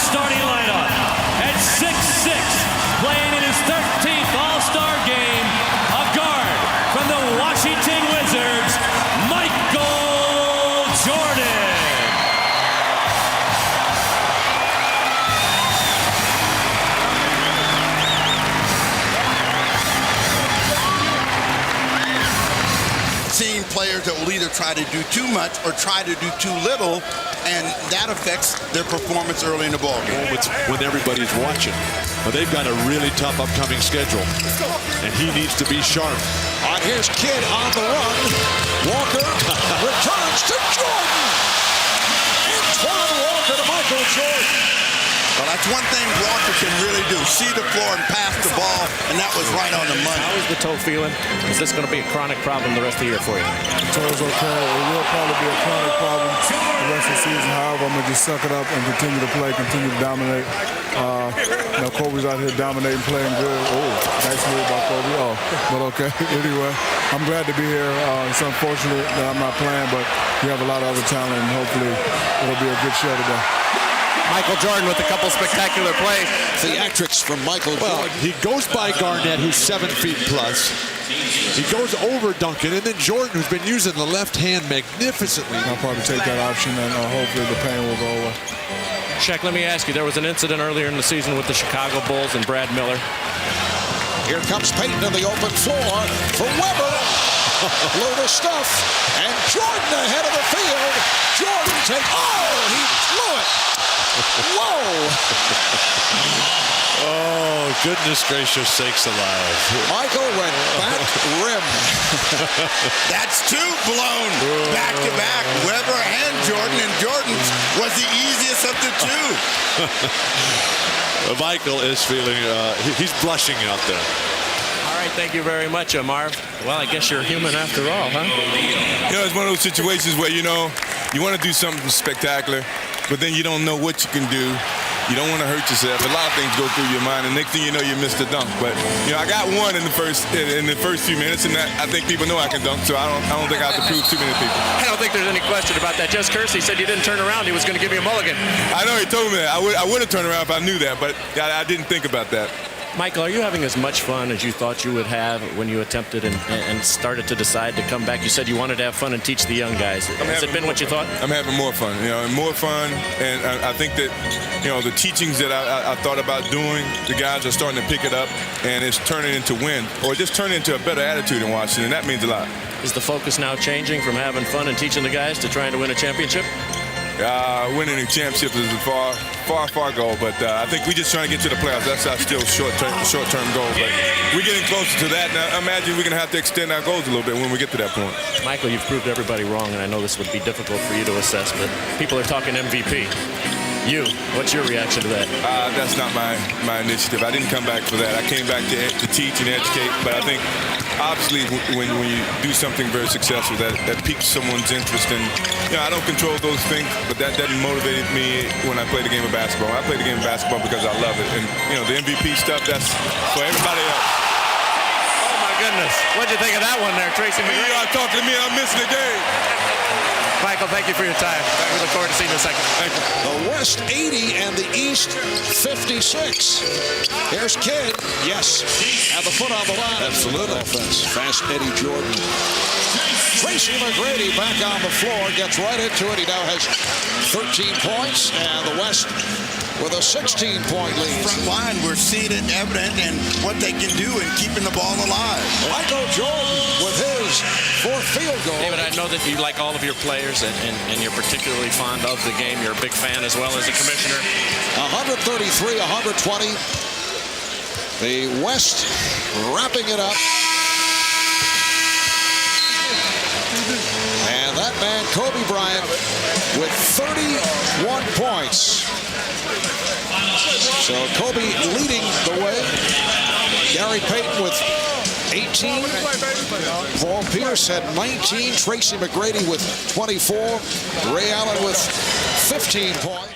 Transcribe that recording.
starting lineup at 6'6", playing in his 13th All-Star game, a guard from the Washington Wizards, Michael Jordan. Seeing players that will either try to do too much or try to do too little, and that affects their performance early in the ballgame. It's when everybody's watching. But they've got a really tough upcoming schedule, and he needs to be sharp. Here's Kidd on the run. Walker returns to Jordan. Antoine Walker to Michael Jordan. Well, that's one thing Walker can really do. See the floor and pass the ball, and that was right on the money. How is the toe feeling? Is this going to be a chronic problem the rest of the year for you? The toe's okay. It will probably be a chronic problem the rest of the season. However, I'm going to just suck it up and continue to play, continue to dominate. Kobe's out here dominating, playing good. Oh, nice move by Kobe. Oh, but okay. Anyway, I'm glad to be here. It's unfortunate that I'm not playing, but we have a lot of other talent, and hopefully it'll be a good show today. Michael Jordan with a couple spectacular plays. Theatrics from Michael Jordan. He goes by Garnett, who's 7 feet plus. He goes over Duncan, and then Jordan, who's been using the left hand magnificently. I'll probably take that option, and hopefully the pain will go away. Shaq, let me ask you, there was an incident earlier in the season with the Chicago Bulls and Brad Miller. Here comes Payton to the open floor for Weber. Blew the stuff, and Jordan ahead of the field. Jordan takes, he blew it. Whoa! Oh, goodness gracious sakes alive. Michael went back rim. That's two blown back-to-back, Weber and Jordan, and Jordan's was the easiest of the two. Michael is feeling, he's blushing out there. All right, thank you very much, Marv. Well, I guess you're human after all, huh? You know, it's one of those situations where, you want to do something spectacular, but then you don't know what you can do. You don't want to hurt yourself. A lot of things go through your mind, and next thing you know, you missed a dunk. But I got one in the first few minutes, and I think people know I can dunk, so I don't think I have to prove too many people. I don't think there's any question about that. Just Kersey said you didn't turn around. He was going to give you a mulligan. I know he told me that. I would have turned around if I knew that, but I didn't think about that. Michael, are you having as much fun as you thought you would have when you attempted and started to decide to come back? You said you wanted to have fun and teach the young guys. Has it been what you thought? I'm having more fun, more fun, and I think that, the teachings that I thought about doing, the guys are starting to pick it up, and it's turning into win, or just turning into a better attitude in Washington, and that means a lot. Is the focus now changing from having fun and teaching the guys to trying to win a championship? Winning a championship is a far goal, but I think we're just trying to get to the playoffs. That's our still short-term goal, but we're getting closer to that. Now, I imagine we're going to have to extend our goals a little bit when we get to that point. Michael, you've proved everybody wrong, and I know this would be difficult for you to assess, but people are talking MVP. What's your reaction to that? That's not my initiative. I didn't come back for that. I came back to teach and educate, but I think obviously when you do something very successful that piques someone's interest, and I don't control those things, but that doesn't motivate me when I play the game of basketball. I play the game of basketball because I love it, and the MVP stuff, that's for everybody else. Oh my goodness, what'd you think of that one there, Tracy McGrady? You are talking to me, I'm missing the game. Michael, thank you for your time. We look forward to seeing you in a second. Thank you. The West 80 and the East 56. Here's Kidd. Yes. At the foot on the line. Absolutely. Offense. Fast Eddie Jordan. Tracy McGrady back on the floor. Gets right into it. He now has 13 points. And the West with a 16-point lead. Front line, we're seeing evident in what they can do in keeping the ball alive. Michael Jordan with his fourth field goal. David, I know that you like all of your players and you're particularly fond of the game. You're a big fan as well as a commissioner. 133, 120. The West wrapping it up. And that man, Kobe Bryant, with 31 points. So Kobe leading the way. Gary Payton with 18. Paul Pierce had 19. Tracy McGrady with 24. Ray Allen with 15 points.